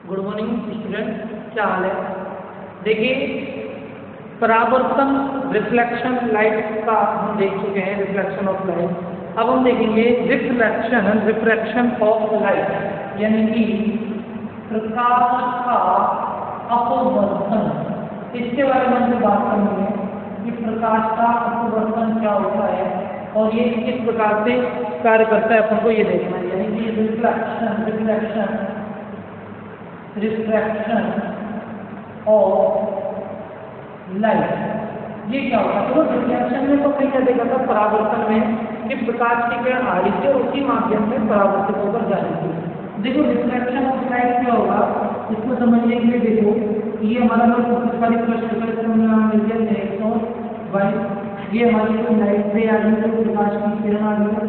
Good morning student, क्या हाल है। देखिए, परावर्तन रिफ्लेक्शन लाइट का हम देख चुके हैं, रिफ्लेक्शन ऑफ लाइट। अब हम देखेंगे रिफ्रैक्शन ऑफ लाइट, यानी कि प्रकाश का अपवर्तन। इसके बारे में हम बात करेंगे कि प्रकाश का अपवर्तन क्या होता है और ये किस प्रकार से कार्य करता है, अपन को ये देखना है। यानी कि रिफ्रैक्शन ऑफ लाइट, ये क्या होता है। तो रिफ्लेक्शन में तो कहीं क्या देखा था, परावर्तन में कि प्रकाश की किरण आ रही थी और उसी माध्यम में परावर्तित होकर जा रही थी। देखो रिफ्लेक्शन ऑफ लाइट क्या होगा, इसको समझने के लिए देखो, ये हमारा बहुत सारी प्रश्न ये हमारी कोई लाइट रे आ रही है, प्रकाश की किरण आ रही है,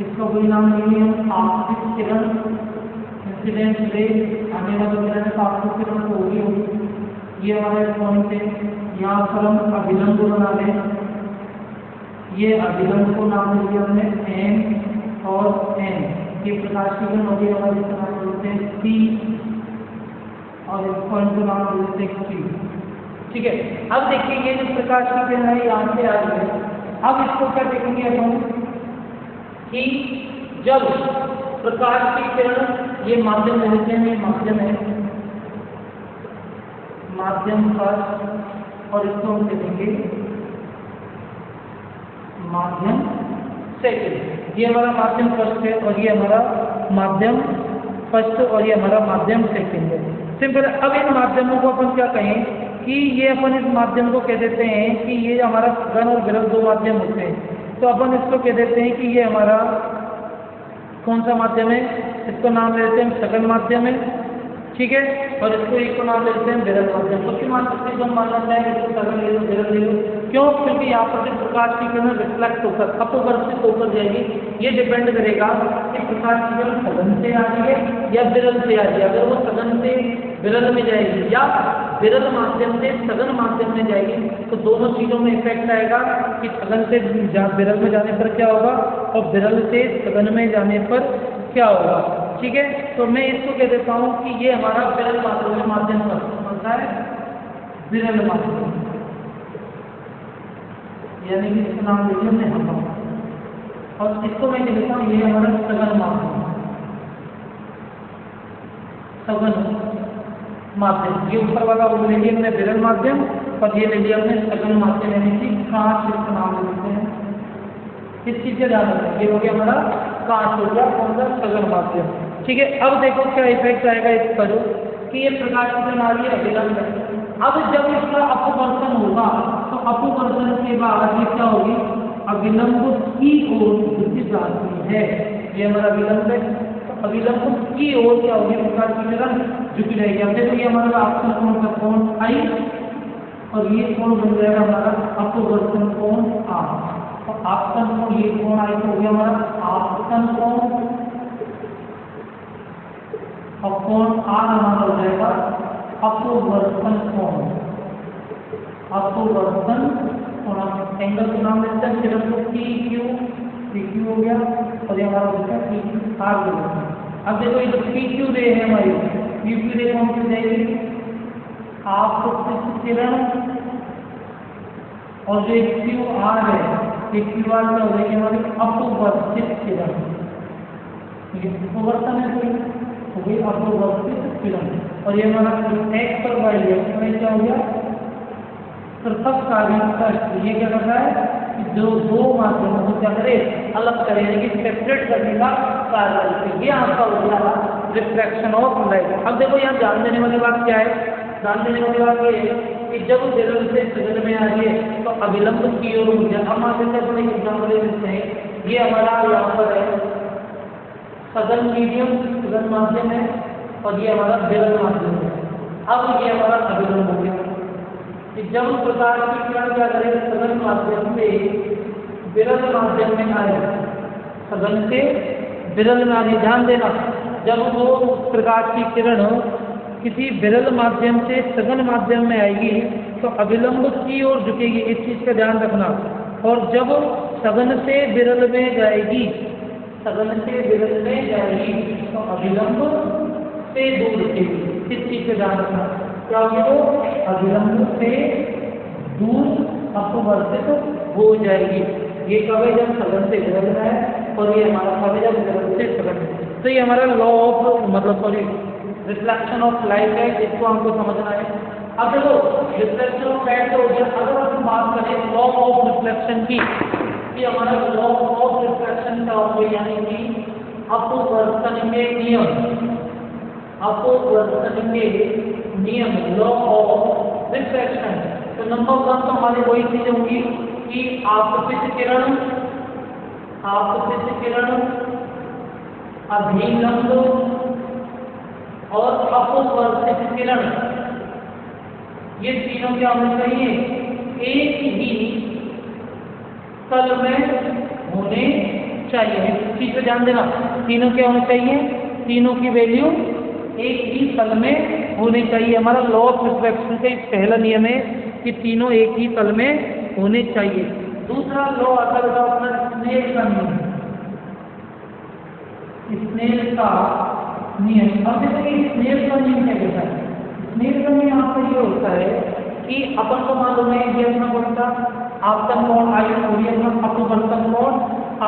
इसका कोई नाम नहीं है आपतित किरण, इंसिडेंट रे, आने वाली किरण का आपतित किरण तो होगी। ये हमारे पॉइंट है, यहाँ पर हम अभिलंब बना लें, ये अभिलंब को नाम दे दिया हमने एम और एन। ये प्रकाश की किरण होगी हमारे, इसका नाम देते हैं सी और इस पॉइंट को नाम देते हैं क्यू। ठीक है, अब देखिए ये जो प्रकाश की किरण है यहाँ से आ रही है। अब इसको क्या देखेंगे हम कि जब प्रकाश की किरण ये माध्यम लेते हैं, माध्यम है, माध्यम फर्स्ट, और इसको हम देखेंगे माध्यम सेकंड। ये हमारा माध्यम फर्स्ट है और ये हमारा माध्यम फर्स्ट और ये हमारा माध्यम सेकंड है। सिंपल। अब इन माध्यमों को अपन क्या कहें कि ये अपन इस माध्यम को कह देते हैं कि ये हमारा सघन और विरल दो माध्यम होते हैं। तो अपन इसको कह देते हैं कि ये हमारा कौन सा माध्यम है, इसको नाम लेते हैं सघन माध्यम है, ठीक है, और इसको एक को नाम लेते हैं विरल माध्यम। तो क्यों मान सकते हैं, मानना चाहिए इसको सघन ले लो, विरल ले लो, क्यों? क्योंकि यहाँ पर जो प्रकाश की किरण रिफ्लेक्ट होकर अपवर्तित होकर जाएगी, ये डिपेंड करेगा कि प्रकाश की किरण सघन से आ रही है या विरल से आ रही है। अगर वो सघन से विरल में जाएगी या विरल माध्यम से सघन माध्यम में जाएगी तो दोनों चीजों में इफेक्ट आएगा कि सघन से विरल में जाने पर क्या होगा और विरल से सघन में जाने पर क्या होगा। ठीक है, तो मैं इसको कह देता हूँ कि ये हमारा विरल माध्यम बनता है, विरल माध्यम, यानी कि इसका नाम लीजिए हमने हवा, और इसको मैं कह देता हूँ ये हमारा सघन माध्यम, सघन माध्यम। ये ऊपर वाला वो ले लिया हमने विरल माध्यम और ये ले लिया हमने सघन माध्यम, यानी कि कांच, इसका नाम लेते हैं। इस चीज से ध्यान रखें, ये हो गया हमारा कांच हो गया, कौन सा सघन माध्यम। ठीक है, अब देखो क्या इफेक्ट आएगा इस पर कि ये प्रकाश की किरण आ रही है अभिलंब है। अब जब इसका अपवर्तन होगा तो अपवर्तन के बाद ये क्या होगी, अभिलंब की ओर झुक जाती है। ये हमारा अभिलंब है, तो अभिलंब की ओर क्या होगी, प्रकाश की किरण झुक जाएगी। अब देखो ये हमारा आपतन कोण का कोण आई और ये कोण बन जाएगा हमारा अपवर्तन कोण आर। तो आपतन कोण, ये कोण आई तो हो गया हमारा आपतन कोण, और कोण आर हमारा हो जाएगा अपवर्तन कोण। अपवर्तन कोण एंगल का नाम लेते हैं, किरण को पी क्यू हो गया और ये हमारा हो गया पी क्यू आर हो गया। अब देखो ये जो पी क्यू रे है हमारी, पी क्यू रे कौन सी जाएगी, आपतित किरण, और जो क्यू आर है, ये क्यू आर क्या हो जाएगी हमारी अपवर्तित किरण। अपवर्तन है तो गई अपवर्तित किरण, और ये हमारा एक्स और वाई है, क्या हो गया पृथक्कालीन कष्ट। ये क्या कर रहा है कि जो दो माध्यमों को क्या करे, अलग करे, यानी कि सेपरेट करने का कार्य। ये आपका हो गया रिफ्रैक्शन ऑफ लाइट। अब देखो यहाँ ध्यान देने वाली बात क्या है, ध्यान देने वाली बात ये है कि जब विरल से सघन में आ रही है तो अभिलंब की ओर हो जाए। हम आगे का थोड़ी एग्जाम्पल देते हैं, ये हमारा यहाँ पर है सघन मीडियम, सघन माध्यम है, और ये हमारा विरल माध्यम है। अब ये हमारा अभिलंब हो गया कि जब प्रकाश की किरण क्या करे, सघन माध्यम से विरल माध्यम में आए, सघन से विरल में आने। ध्यान देना, जब वो प्रकाश की किरण किसी विरल माध्यम से सघन माध्यम में आएगी तो अभिलंब की ओर झुकेगी, इस चीज का ध्यान रखना। और जब सघन से विरल में जाएगी, सघन से विरल में जाएगी तो अभिलंब से दूर के लिए, इस चीज पे ध्यान रखना। क्या होगी वो? अभिलंब से दूर अपवर्तित हो जाएगी। ये कब है? जब सघन से विलंब है, और ये हमारा कब है? जब विलंब से सघन। तो ये हमारा लॉ ऑफ मतलब सॉरी रिफ्लेक्शन ऑफ लाइट है, इसको हमको समझना है। अब देखो रिफ्लेक्शन ऑफ लाइट हो गया। अगर हम बात करें लॉ ऑफ रिफ्लेक्शन की, कि हमारा लॉ ऑफ रिफ्लेक्शन का हो, यानी कि अपवर्तन के नियम, अपवर्तन के नियम, लॉ ऑफ रिफ्लेक्शन। तो नंबर 1 तो हमारी वही चीज होगी कि आपतित किरण, आपतित किरण, अभिलंब और अपवर्तित किरण, ये तीनों क्या होने चाहिए? एक ही तल में होने चाहिए। इस चीज पे ध्यान देना, तीनों क्या होने चाहिए? तीनों की वैल्यू एक ही तल में होनी चाहिए। हमारा लॉ ऑफ रिफ्लेक्शन का एक पहला नियम है कि तीनों एक ही तल में होने चाहिए। दूसरा लॉ आता है अपना स्नेल का नियम, स्नेल का नियम। अब देखिए स्नेल का नियम क्या कहता है? स्नेल का नियम आपका ये होता है कि अपन को मालूम है ये अपना कौन सा आपतन कोण आई और ये अपना अपवर्तन कोण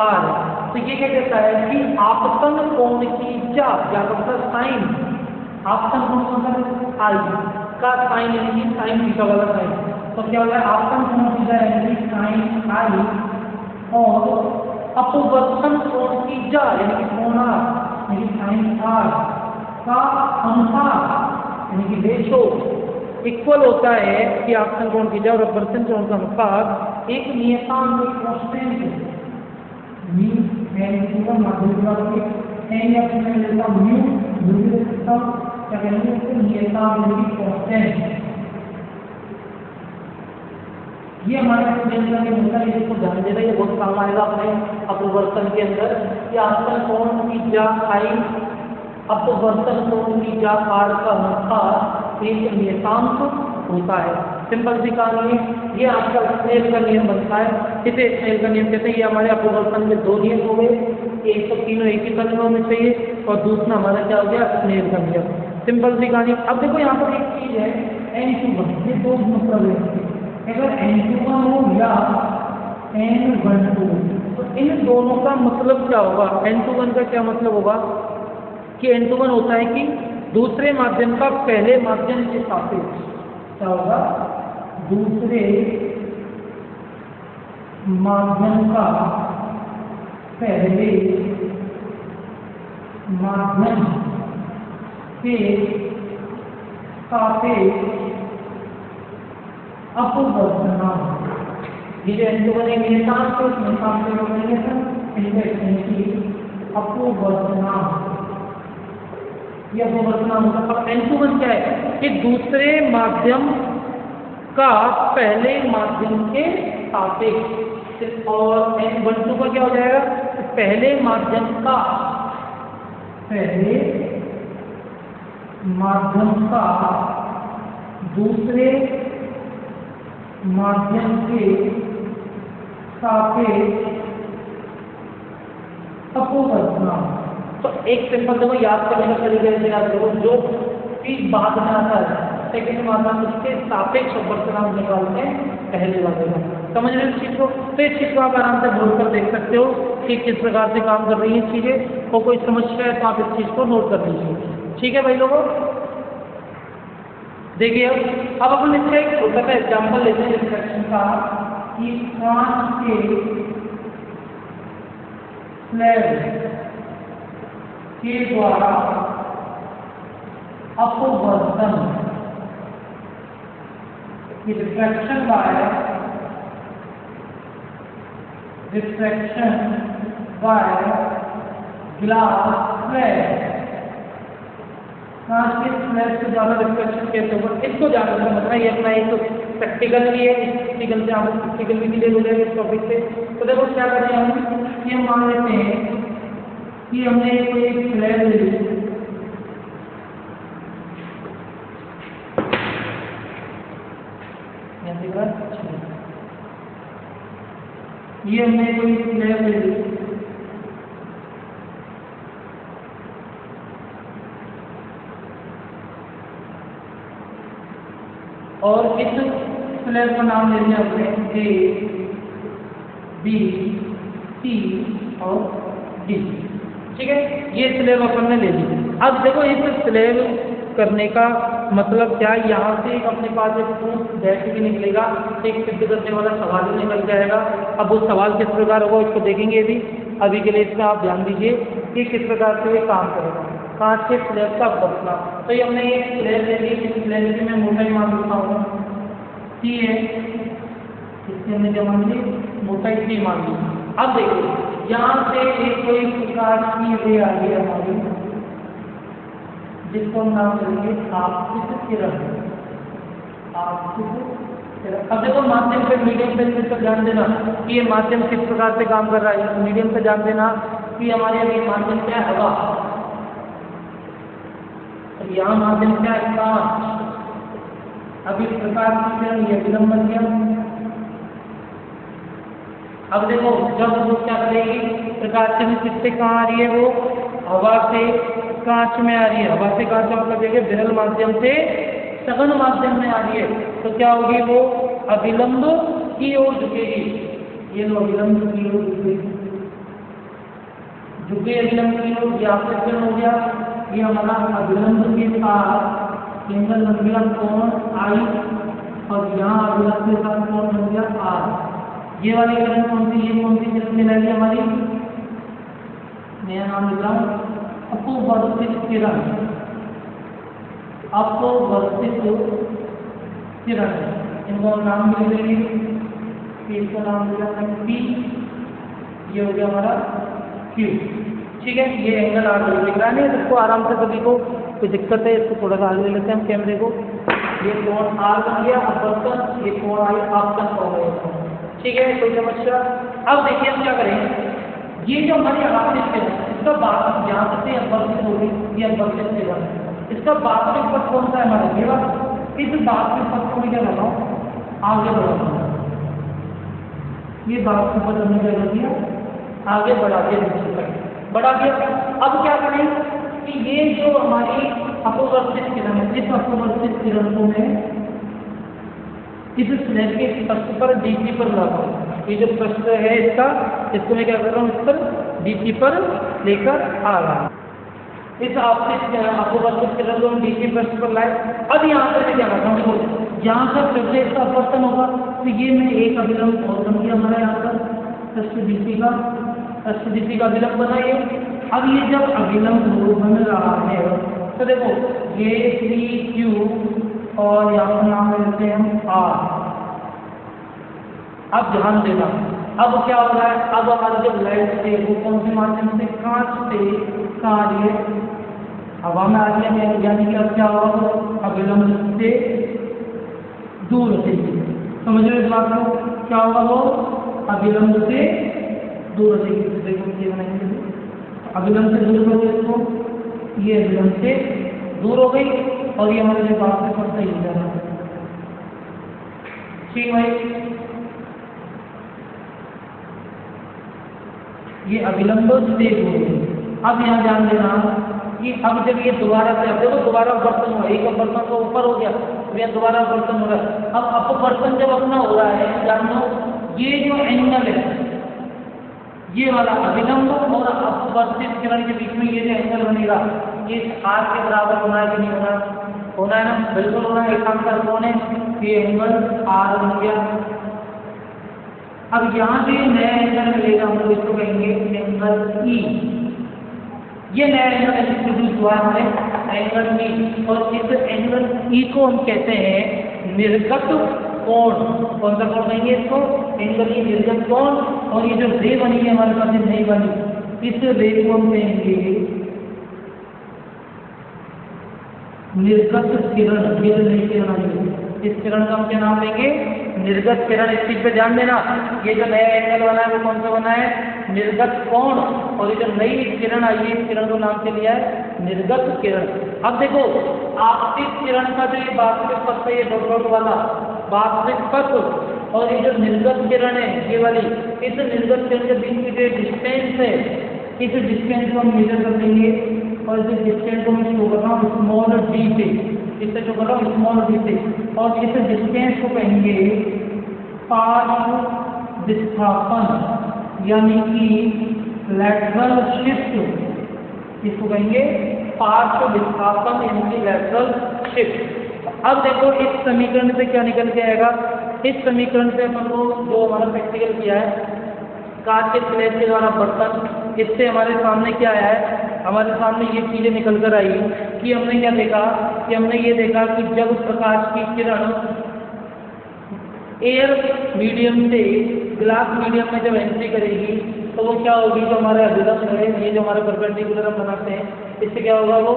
आर। तो ये क्या कहता है कि आपतन कोण की क्या मतलब साइन, आपतन कोण मतलब आई का साइन, यानी कि साइन थीटा वाला साइन। तो क्या होता है? आपतन कोण थीटा यानी कि साइन आई, और अपवर्तन कोण की जा यानी कि कोण आर, यानी कि साइन आर का अनुपात यानी कि रेशो इक्वल होता है कि आपतन कोण की जा और अपवर्तन कोण का अनुपात एक नियतांक में कांस्टेंट म्यू एन का माध्यम के एन या फिर लेता म्यू म्यू का क्या कहते हैं उसको नियतांक में कांस्टेंट। ये हमारा स्नेल का नियम होता है, इसको ध्यान देना, ये बहुत काम आएगा अपने अपवर्तन के अंदर कि आपतन कोण की जा आई अपवर्तन कोण की जा आर का अनुपात एक नियतांक होता है। सिंपल सी कहानी है, ये आपका स्नेल का नियम बनता है। इसे स्नेल का नियम कहते हैं। ये हमारे अपवर्तन के दो नियम हो गए, एक तो तीनों एक ही तल में होने चाहिए, और दूसरा हमारा क्या हो गया? स्नेल का नियम। सिंपल सी कहानी। अब देखो यहाँ पर एक चीज है N21, ये दो मतलब है, अगर N21 हो या N12, तो इन दोनों का मतलब क्या होगा? N21 का क्या मतलब होगा कि N21 होता है कि दूसरे माध्यम का पहले माध्यम के सापेक्ष क्या होगा? दूसरे माध्यम का पहले माध्यम के सापेक्ष अपवर्तनांक। ये जो N21 है नियतांक के नियतांक के बनेंगे सर इनका अपवर्तनांक, ये अपवर्तनांक होगा। अब N21 क्या है कि दूसरे माध्यम का पहले माध्यम के सापेक्ष, और N12 का क्या हो जाएगा? पहले माध्यम का, पहले माध्यम का दूसरे माध्यम के सापेक्ष अपवर्तनांक। तो एक सिंपल देखो याद करने का तरीका ऐसे याद करो, जो चीज बाद में आता है सेकंड माध्यम उसके सापेक्ष अपवर्तनांक निकालते हैं पहले वाले का। समझ रहे हो चीज को? तो इस चीज को आप आराम से बोल कर देख सकते हो कि किस प्रकार से काम कर रही है चीजें, और कोई समस्या है तो आप इस चीज को नोट कर लीजिए। ठीक है भाई लोगों, देखिए अब अपन इसका एक छोटा सा एग्जाम्पल लेते हैं रिफ्लेक्शन का, कि कांच के स्लैब के द्वारा अपवर्तन की रिफ्लेक्शन बाय ग्लास स्लैब, कांच के स्लैब के द्वारा रिफ्लेक्शन कैसे होगा इसको जानना मतलब ये अपना एक प्रैक्टिकल भी है। इस प्रैक्टिकल से हम प्रैक्टिकल भी क्लियर हो जाएगा इस टॉपिक से। तो देखो क्या करें हम, ये मान लेते हैं कि हमने कोई एक स्लैब ले ली, ये हमने कोई स्लैब ले ली, और इस स्लैब का नाम ले लिया हमने A, B, C और D। ठीक है, ये स्लैब अपन ने ले ली। अब देखो इस स्लैब करने का मतलब क्या है, यहाँ से एक अपने पास एक प्रूफ दैट भी निकलेगा, एक सिद्ध करने वाला सवाल भी निकल जाएगा। अब वो सवाल किस प्रकार होगा इसको देखेंगे भी। अभी के लिए इसमें आप ध्यान दीजिए कि किस प्रकार से ये काम करेगा। कांच के स्लैब का बदला, तो ये हमने एक स्लैब ले ली, इस स्लैब की मैं मोटाई मान लेता हूँ C है, इससे हमने क्या मान ली, मोटाई C मान ली। अब देखिए यहाँ से एक कोई प्रकार की रे आ रही है हमारी, जिसको हम नाम देंगे आपतित किरण। आपतित किरण। अब देखो माध्यम पे मीडियम पे इसका ध्यान देना कि ये माध्यम किस प्रकार से काम कर रहा है। मीडियम पे ध्यान देना कि हमारे अभी माध्यम क्या है, हवा। यहाँ माध्यम क्या है, कांच। अब इस प्रकार की किरण ये विलंब बन गया। अब देखो जब वो क्या करेगी, प्रकाश से किससे कहाँ आ रही है, वो हवा से कांच में आ रही है। हवा से कांच मतलब देखिए विरल माध्यम से सघन माध्यम में आ रही है, तो क्या होगी, वो अविलंब की ओर झुकेगी। ये लो अविलंब की ओर झुकेगी, झुके अविलंब की ओर, ये आपतित हो गया। ये हमारा अविलंब के साथ एंगल बन गया कोण I, और यहाँ अविलंब के साथ कोण बन गया R। ये वाली किरण कौन सी, ये कौन सी किरण कहलाएगी हमारी, नया नाम लिखा अपवर्तित किरण। अपवर्तित किरण, इनको नाम भी लिख लेंगे, इसका नाम लिखा P, ये हो गया हमारा Q। ठीक है, ये एंगल आर लिख रहा है, इसको आराम से सभी को कोई दिक्कत है, इसको थोड़ा सा आगे ले लेते हैं हम कैमरे को। ये कोण R बन गया अपवर्तन, ये कोण I आपतन हो गया। ठीक है, कोई समस्या। अब देखिए हम क्या करेंगे, ये जो हमारी आपतित किरण, इसका बात यहाँ से अपवर्तित होगी, ये अपवर्तित किरण, इसका वास्तविक पथ कौन सा है हमारा, ये वाला। इस वास्तविक पथ को मैं क्या कर रहा हूँ, आगे बढ़ाऊंगा। ये वास्तविक पथ हमने क्या कर दिया, आगे बढ़ा दिया, बढ़ा दिया। अब क्या करें कि ये जो हमारी अपवर्तित किरण है, इस अपवर्तित किरण को मैं इस स्लैब के पृष्ठ पर DC पर लाता हूँ। ये जो पृष्ठ है इसका, इसको मैं क्या कर रहा हूँ, इस पर DC पर लेकर आ रहा हूँ। इस अपवर्तित किरण को हम DC पृष्ठ पर लाए। अब यहाँ पर मैं क्या करता हूँ, यहाँ से फिर से इसका अपवर्तन होगा, तो ये मैं एक अभिलंब और बन गया हमारा यहाँ पर पृष्ठ DC का अभिलंब बना ये। अब ये जब अभिलंब बन रहा है तो देखो ये CQ और यहाँ पर नाम लेते हैं हम R। अब ध्यान देना, अब क्या हो रहा है, अब हमारी जब लाइट से वो कौन से माध्यम से, कांच से कहाँ आ रही है, हवा में आ रही है, यानी कि अब क्या होगा, अविलंब से दूर रहेगी। समझ रहे इस बात को, क्या होगा, वो अविलंब से दूर रहेगी। देखो ये बनाएंगे, अविलंब से दूर हो गई, इसको ये अविलंब से दूर हो गई, और ये हमारे लिए बात में पड़ता ही जा रहा है। ठीक भाई, ये अविलंब से दूर हुई। अब यहाँ ध्यान देना कि अब जब ये दोबारा से, अब देखो दोबारा अपवर्तन हुआ, एक अपवर्तन तो ऊपर हो गया, अब यहाँ दोबारा अपवर्तन हो रहा है। अब अपवर्तन जब अपना हो रहा है, जान लो ये जो एंगल है, ये वाला अविलंब और अपवर्तित किरण के बीच में ये जो एंगल बनेगा, ये R के बराबर होना है कि नहीं होना, होना है ना, बिल्कुल होना है। एकांतर कौन है, ये एंगल R बन गया। अब यहाँ से नया एंगल मिलेगा, हम लोग इसको कहेंगे एंगल E। ये नया एंगल इंट्रोड्यूस हुआ है एंगल E, और इस एंगल E को हम कहते हैं निर्गत कोण। कौन सा कोण कहेंगे इसको, एंगल E निर्गत कोण। और ये जो रे बनी है हमारे पास, नहीं बनी, इस रे को हम कहेंगे निर्गत किरण। ये नई किरण आई, इस किरण का हम क्या नाम लेंगे, निर्गत किरण। इस चीज पे ध्यान देना, ये जो नया एंगल बना है वो कौन सा बना है, निर्गत कोण। और ये जो नई किरण आई है, इस किरण को नाम के लिया है निर्गत किरण। अब देखो आपतित किरण का जो ये वास्तविक पथ है, ये डॉट डॉट वाला वास्तविक पथ, और ये जो निर्गत किरण है ये वाली, इस निर्गत किरण के बीच की जो डिस्टेंस है, इस डिस्टेंस को हम मेजर कर लेंगे, और इस डिस्टेंस को मैं शो कर रहा हूँ स्मॉल d से। इससे जो कर रहा हूँ स्मॉल डी से, और इस डिस्टेंस को कहेंगे पार्श्व विस्थापन यानी कि लैटरल शिफ्ट। इसको कहेंगे पार्श्व विस्थापन यानी कि लैटरल शिफ्ट। अब देखो इस समीकरण से क्या निकल के आएगा, इस समीकरण से अपन को जो हमारा प्रैक्टिकल किया है कांच के स्लेब के द्वारा बर्तन, इससे हमारे सामने क्या आया है, हमारे सामने ये चीजें निकल कर आई कि हमने क्या देखा, कि हमने ये देखा कि जब प्रकाश की किरण एयर मीडियम से ग्लास मीडियम में जब एंट्री करेगी तो वो क्या होगी, जो हमारे अभिलंब है, ये जो हमारे परपेंडिकुलर हम बनाते हैं, इससे क्या होगा, वो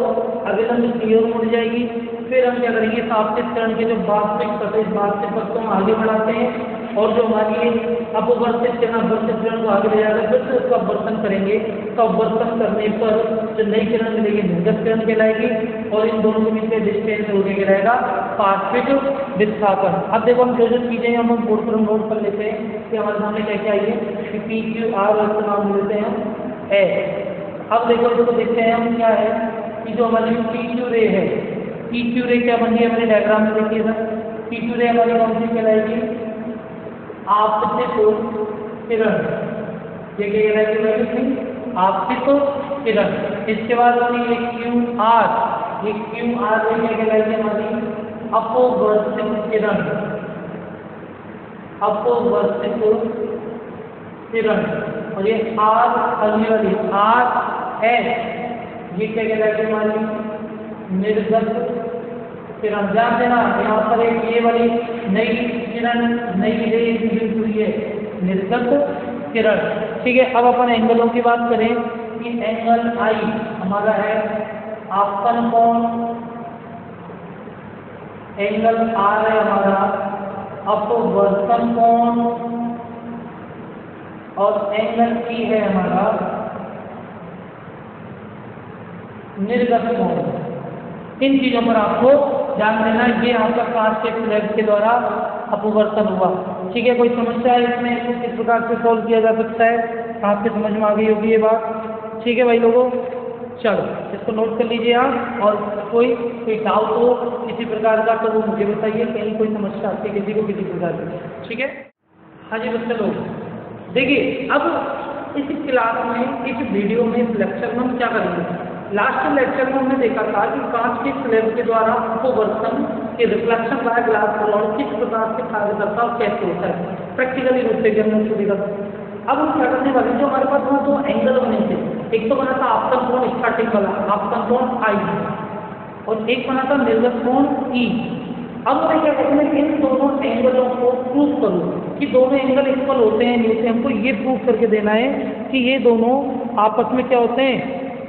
अभिलंब की ओर मुड़ जाएगी। फिर हम क्या करेंगे, आपतित किरण के जो वास्तविक पथ है, वास्तविक पथ को हम आगे बढ़ाते हैं और जो हमारी अपवर्तित किरण अपवर्तित किरण को आगे ले जाकर फिर से उसका अपवर्तन करेंगे। तो अपवर्तन करने पर जो नई किरण मिलेगी निर्गत किरण कहलाएगी और इन दोनों के बीच में डिस्टेंस हो गया रहेगा पार्श्विक विस्थापन। अब देखो हम जो जो चीजें हम बोर्ड पर नोट कर लेते हैं कि हमारे सामने क्या क्या आई है, कि पी क्यू आर का नाम लेते हैं ए। अब देखो इसको देखते हैं हम क्या है कि जो हमारी पी क्यू रे है, पी क्यू रे क्या बन गई हमारे डायग्राम में देखिए सर, पी क्यू रे हमारी कौन सी कहलाएगी, आपतित किरण, ये क्या कहलाएगी, आपतित किरण। इसके बाद हमारी ये क्यू आर, ये क्यू आर में क्या कहलाएगी हमारी अपवर्तित किरण, अपवर्तित किरण। और ये आर अगली वाली आर एस, ये क्या कहलाएगी हमारी निर्गत किरण। ध्यान देना यहाँ पर एक ये वाली नई किरण, नई रे इंट्रोड्यूस हुई है, निर्गत किरण। ठीक है, अब अपन एंगलों की बात करें कि एंगल आई हमारा है आपतन कोण, एंगल आर है हमारा अपवर्तन कोण और एंगल ई है हमारा निर्गत कोण। इन चीजों पर आपको ध्यान देना, ये आपका कांच के स्लैब के द्वारा अपवर्तन हुआ। ठीक है, कोई समस्या है इसमें, इसको किस प्रकार से सॉल्व किया जा सकता है, आपके समझ में आ गई होगी ये बात। ठीक है भाई लोगों, चलो इसको नोट कर लीजिए आप, और कोई डाउट हो किसी प्रकार का तो वो मुझे बताइए, कहीं कोई समस्या आती है किसी को किसी प्रकार की। ठीक है, हाँ जी बच्चे लोग देखिए, अब इस क्लास में, इस वीडियो में, इस लेक्चर में हम क्या करेंगे, लास्ट लेक्चर में हमने देखा था कि कांच के स्लैब के द्वारा अपवर्तन के रिफ्लेक्शन बाय ग्लास रॉड किस प्रकार से कार्य करता है और कैसे होता है, प्रैक्टिकली रूप से हमने उसको देखा था। अब हम क्या करने वाले, जो हमारे पास वहाँ दो एंगल बने थे, एक तो बना था आपतन कोण स्टार्टिंग वाला, आपतन कोण आई, और एक बना था निर्गत कोण ई। अब मैं क्या कहते हैं, इन दोनों एंगलों को प्रूव करूँ कि दोनों एंगल इक्वल होते हैं, नीचे हमको ये प्रूव करके देना है कि ये दोनों आपस में क्या होते हैं,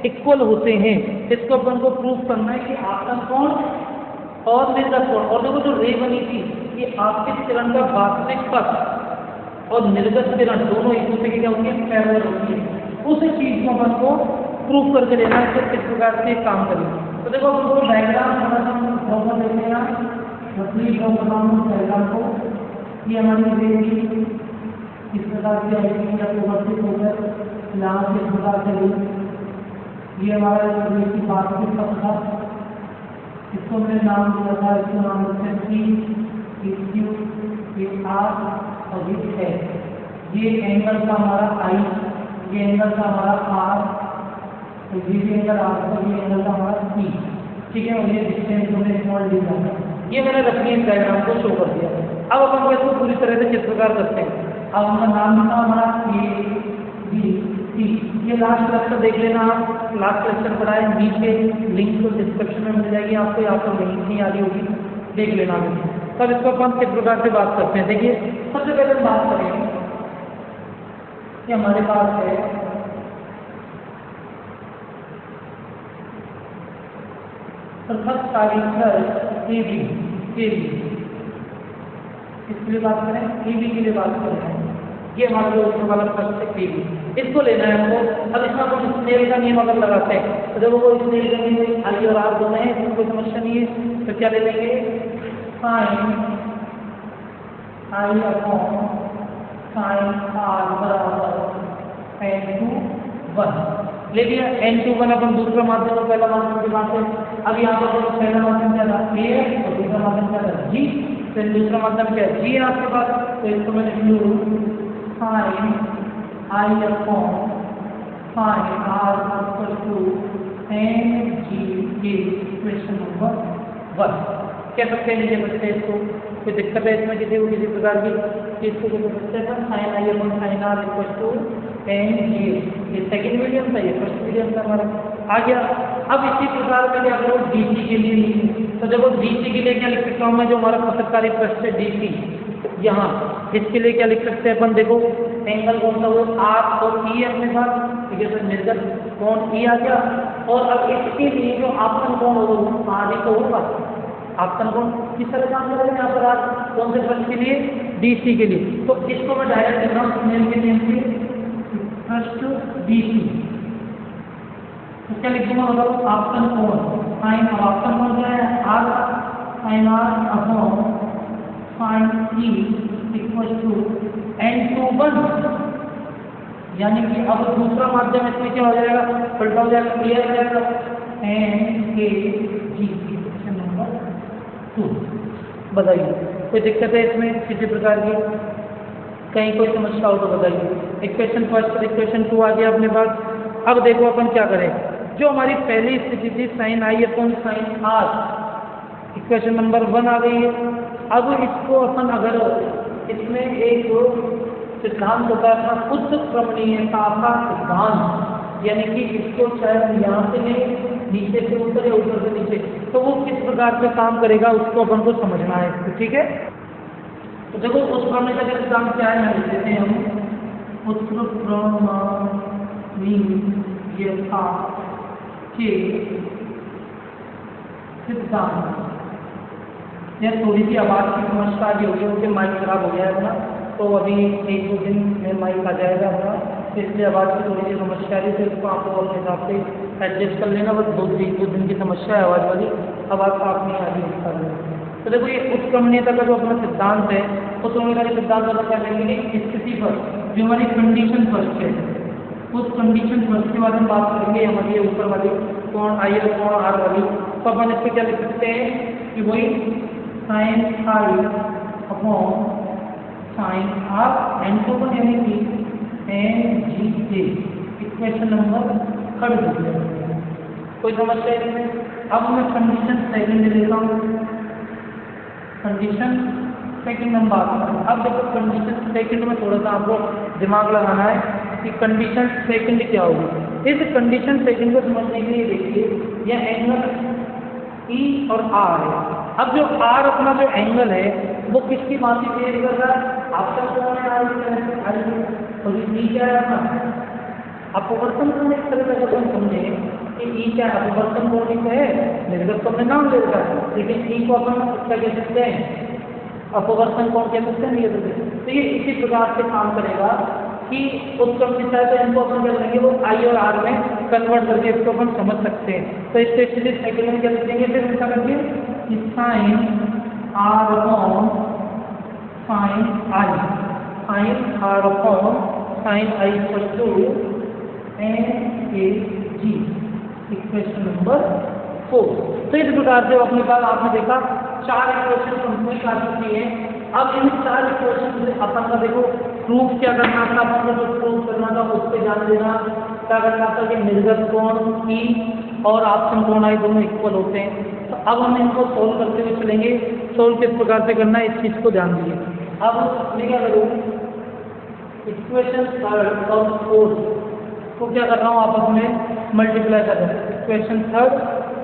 इक्वल होते हैं। इसको अपन को प्रूव करना है कि आपतन कोण और निर्गत कोण, और देखो जो रे बनी थी कि आपतित किरण का वास्तविक पथ और निर्गत किरण दोनों एक दूसरे की क्या होती है, पैरेलल होती है। उस चीज को अपन को प्रूव करके देना है कि किस प्रकार से काम करेंगे। तो देखो हमको डायग्राम थोड़ा सा ड्रॉ कर लेते हैं, मछली ड्रॉ करना हूँ डायग्राम को, कि हमारी रे किस प्रकार से आएगी या परिवर्तित होकर यहाँ से इस प्रकार से, ये हमारा की वास्तविक पथ था, इसको हमने नाम दिया था, इसको नाम रखते सी, क्यू, ये आर और ये है, ये एंगल का हमारा आई, ये एंगल का हमारा आर, तो ये भी एंगल आर का, ये एंगल का हमारा सी। ठीक है, और ये डिस्टेंस हमने स्मॉल डी का, ये मैंने रखनी इस डायग्राम को शो कर दिया। अब अपन को इसको पूरी तरह से चित्रकार करते हैं। अब हमारा नाम लिखा हमारा ए बी सी, ये लास्ट लेक्चर देख लेना आप, लास्ट लेक्चर पढ़ाए, नीचे लिंक तो डिस्क्रिप्शन में मिल जाएगी आपको, या तो लिंक नहीं आ रही होगी, देख लेना। तब इसको अपन किस प्रकार से बात करते हैं, देखिए सबसे पहले हम बात करें कि हमारे पास है पृथक कार्यस्थल ए बी, इसके लिए बात करें, ए बी के लिए बात करें, ये हमारा जो ऊपर वाला पृष्ठ है ए बी, इसको लेना है हमको। अब इसमें अपन स्नेल का नियम अगर लगाते हैं तो देखो वो स्नेल का नियम आई और आर दोनों है, इसमें कोई समस्या नहीं है, तो क्या ले लेंगे, sine I upon sine R बराबर n/1। ले लिया। N21 अपन दूसरा माध्यम और पहला माध्यम की बात है। अब यहाँ पर पहला माध्यम क्या था A है और दूसरा माध्यम क्या था G। फिर दूसरा माध्यम क्या है G है आपके पास, तो इसको मैंने लिख sin I upon sin R equal to NG के इक्वेशन नंबर 1 कह सकते हैं। लीजिए बच्चे इसको कोई दिक्कत है इसमें किसी प्रकार की, इसको क्या सकते हैं sin I upon sin R equal to NG। ये सेकेंड मीडियम था, ये फर्स्ट मीडियम था हमारा आ गया। अब इसी प्रकार में क्या करो DC के लिए लिखूं, तो देखो DC के लिए क्या लिख सकता हूँ मैं, जो हमारा पत्रकारी पृष्ठ है DC, यहाँ इसके लिए क्या लिख सकते हैं अपन, देखो एंगल कौन सा वो R और E है अपने पास, ठीक है सर, निर्गत कोण E आ गया। और अब इसके लिए जो आपतन कोण होगा वो R ही तो होगा। आपतन कोण किस तरह काम करेगा यहाँ पर R कौन से पृष्ठ के लिए, DC के लिए। तो इसको मैं डायरेक्ट लिख रहा हूँ स्नेल के नियम से, पृष्ठ DC। तो क्या लिख दूंगा बताओ, आपतन कोण साइन, अब आपतन कोण क्या है R sin R upon sin E equal to N21, यानी कि अब दूसरा माध्यम इसमें क्या हो जाएगा, पलटा हो जाएगा, क्लियर हो जाएगा, NKG इक्वेशन नंबर 2। बताइए कोई दिक्कत है इसमें किसी प्रकार की, कहीं कोई समस्या हो तो बताइए। इक्वेशन फर्स्ट इक्वेशन 2 आ गया अपने पास। अब देखो अपन क्या करें, जो हमारी पहली स्थिति थी sin I upon sin R equation number 1 आ गई है। अब इसको अपन अगर इसमें एक सिद्धांत होता है अपना उत्क्रमणीयता का सिद्धांत, यानी कि इसको चाहे हम यहाँ से लें नीचे से ऊपर या ऊपर से नीचे, तो वो किस प्रकार से काम करेगा उसको अपन को समझना है इसको, ठीक है। तो देखो उत्क्रमणीयता का सिद्धांत क्या है, लिख देते हैं हम उत्क्रमणीयता के सिद्धांत। यह थोड़ी सी आवाज़ की समस्या भी हो गई, उनके माइक खराब हो गया है अपना, तो अभी 1-2 दिन में माइक आ जाएगा अपना, इसलिए आवाज़ की थोड़ी सी समस्या है, तो इसको आपको अपने हिसाब से एडजस्ट कर लेना। बस 2 दिन की समस्या है आवाज़ वाली, आवाज़ आप नहीं आगे कर लेंगे। तो देखो ये उत्क्रमणीयता का जो अपना सिद्धांत है, उत्क्रमणीयता के सिद्धांत वाला क्या करेंगे, स्थिति पर जो हमारी कंडीशन फर्स्ट है, उस कंडीशन फर्स्ट के बारे में बात करेंगे। हमारी ये ऊपर वाली कोण I और कोण R वाली, तो अपन इस पर क्या लिख सकते हैं कि वही sin I upon sin R N21 यानी कि NGK इक्वेशन नंबर 3। कोई समस्या इसमें। अब मैं कंडीशन सेकंड लेता हूँ, कंडीशन सेकंड नंबर आता है। अब देखो कंडीशन सेकंड में थोड़ा सा आपको दिमाग लगाना है कि कंडीशन सेकंड क्या होगी। इस कंडीशन सेकंड को समझने के लिए देखिए यह एंगल E और R है। अब जो R अपना जो एंगल है वो किसकी भांति बिहेव कर रहा है, आपका कोण है R, और E क्या है अपना अपवर्तन कोण। इस तरह से हम समझे कि E क्या है, अपवर्तन कोण ही है, निर्गत को अपने नाम ले रखा है, लेकिन E को अपन क्या कह सकते हैं, अपवर्तन कोण कह सकते हैं। तो ये इसी प्रकार से काम करेगा कि उत्क्रमणीयता है, तो इनको अपन क्या करेंगे वो I और R में कन्वर्ट करके इसको अपन समझ सकते हैं। तो इससे इसलिए सेकंड में क्या लिखेंगे, फिर उनका करके sin R upon sin I, sin R upon sin I equal to NKG equation number 4। तो इस प्रकार से अपने पास आपने देखा 4 इक्वेशन कंप्लीट आ चुकी है। अब इन 4 इक्वेशन से अपन का देखो प्रूफ क्या करना था, अपन को जो प्रूफ करना था उस पर ध्यान देना। क्या करना था कि निर्गत कोण E और आपतन कोण I दोनों इक्वल होते हैं। तो अब हम इनको सोल्व करते हुए चलेंगे। सोल्व किस प्रकार से करना है इस चीज़ को ध्यान दीजिए। अब मैं क्या करूँ, इक्वेशन 3 और 4 को क्या कर रहा हूँ आपस में मल्टीप्लाई कर रहा हूँ। इक्वेशन 3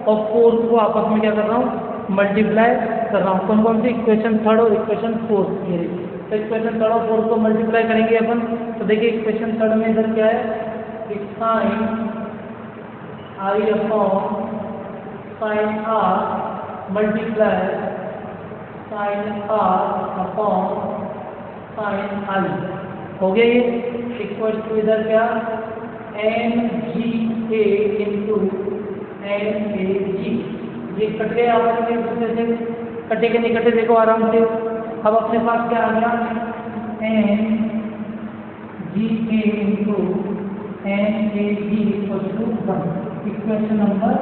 और 4 को आपस में क्या कर रहा हूँ, मल्टीप्लाई कर रहा हूँ। कौन कौन सी, इक्वेशन 3 और इक्वेशन 4 ये। तो इक्वेशन 3 और 4 को मल्टीप्लाई करेंगे अपन। तो देखिए इक्वेशन 3 में इधर क्या है, sin I upon sin R multiply sin R upon sin I हो गया ये। इक्वल टू इधर क्या NGA इंटू NAG, ये कट गए आपस में दूसरे से, कटे के नहीं कटे देखो आराम से। अब अपने पास क्या आ गया, NGA into NAD = 1। Equation number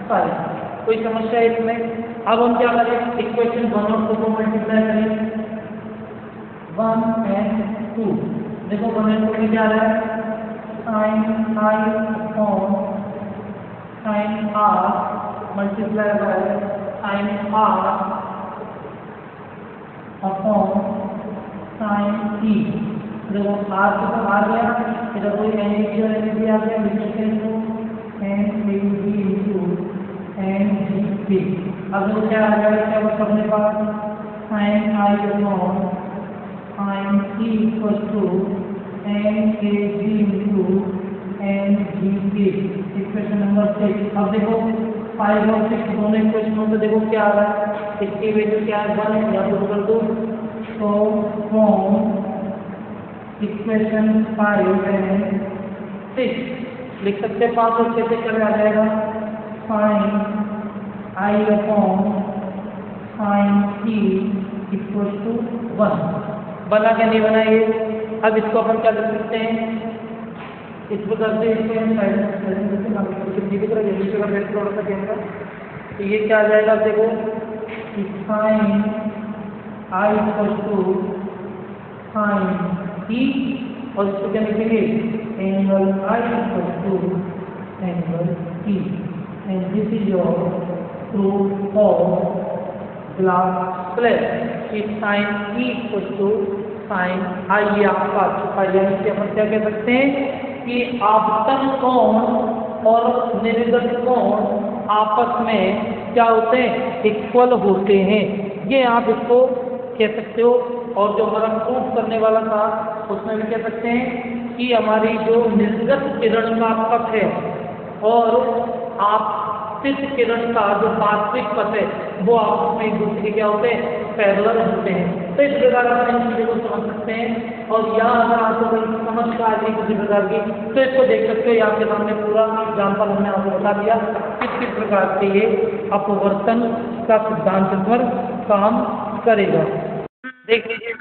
5। कोई समस्या है इसमें? अब हम क्या करें, इक्वेशन 1 और 2 को मल्टीप्लाई करें, 1 and 2। देखो 1 and 2 में क्या आ रहा है, sin I upon sin R multiply by sin R upon sin E। देखो R से तो आ गया, इधर कोई NAD और NAD आ गया, लिख सकते हैं NAD NGP। अब देखो क्या आ जाएगा, क्या बस अपने पास sin I upon sin E = NAD × NGP। Equation number 6। अब देखो 5 और 6 दोनों इक्वेशनों में देखो क्या आ रहा है, इसकी वैल्यू क्या है, 1 या तो कर दो। तो फ्रॉम इक्वेशन 5 एंड 6 लिख सकते हैं, 5 और 6 से क्या आ जाएगा, sin I upon sin E = 1। बना क्या नहीं बना ये? अब इसको अपन क्या कर सकते हैं, इस प्रकार से इसको हम कैमरा, तो ये क्या आ जाएगा, देखो sin I = sin E और इसको क्या लिखेंगे, angle I = angle E। And this is your proof of glass plate कि sin E = sin I। ये आपका आ चुका है। यानी कि अपन क्या कह सकते हैं कि आपतन कोण और निर्गत कोण आपस में क्या होते हैं, इक्वल होते हैं। ये आप इसको कह सकते हो। और जो हमारा प्रूफ करने वाला था उसमें भी कह सकते हैं कि हमारी जो निर्गत किरण का पथ है और आपतित किरण का जो वास्तविक पथ है वो आपस में एक दूसरे क्या होते हैं, पैरेलल होते हैं। तो इस प्रकार अपने इन चीज़ों को समझ सकते हैं। और यहाँ अगर आपको कोई समझ का आ रही किसी प्रकार की तो इसको देख सकते हो। यहाँ के सामने पूरा एग्जाम्पल हमने आपको बता दिया किस प्रकार से ये अपवर्तन का सिद्धांत पर काम करेगा। देख लीजिए।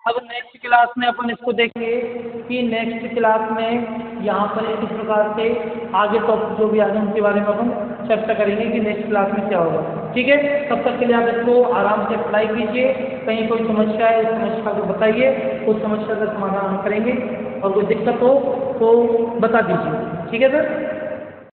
अब नेक्स्ट क्लास में अपन इसको देखेंगे कि नेक्स्ट क्लास में यहाँ पर किस प्रकार से आगे टॉपिक जो भी आगे उनके बारे में अपन चर्चा करेंगे कि नेक्स्ट क्लास में क्या होगा। ठीक है, तब तक के लिए आप इसको आराम से अप्लाई कीजिए। कहीं कोई समस्या है उस समस्या को बताइए, उस समस्या का समाधान हम करेंगे और कोई दिक्कत हो तो बता दीजिए। ठीक है सर।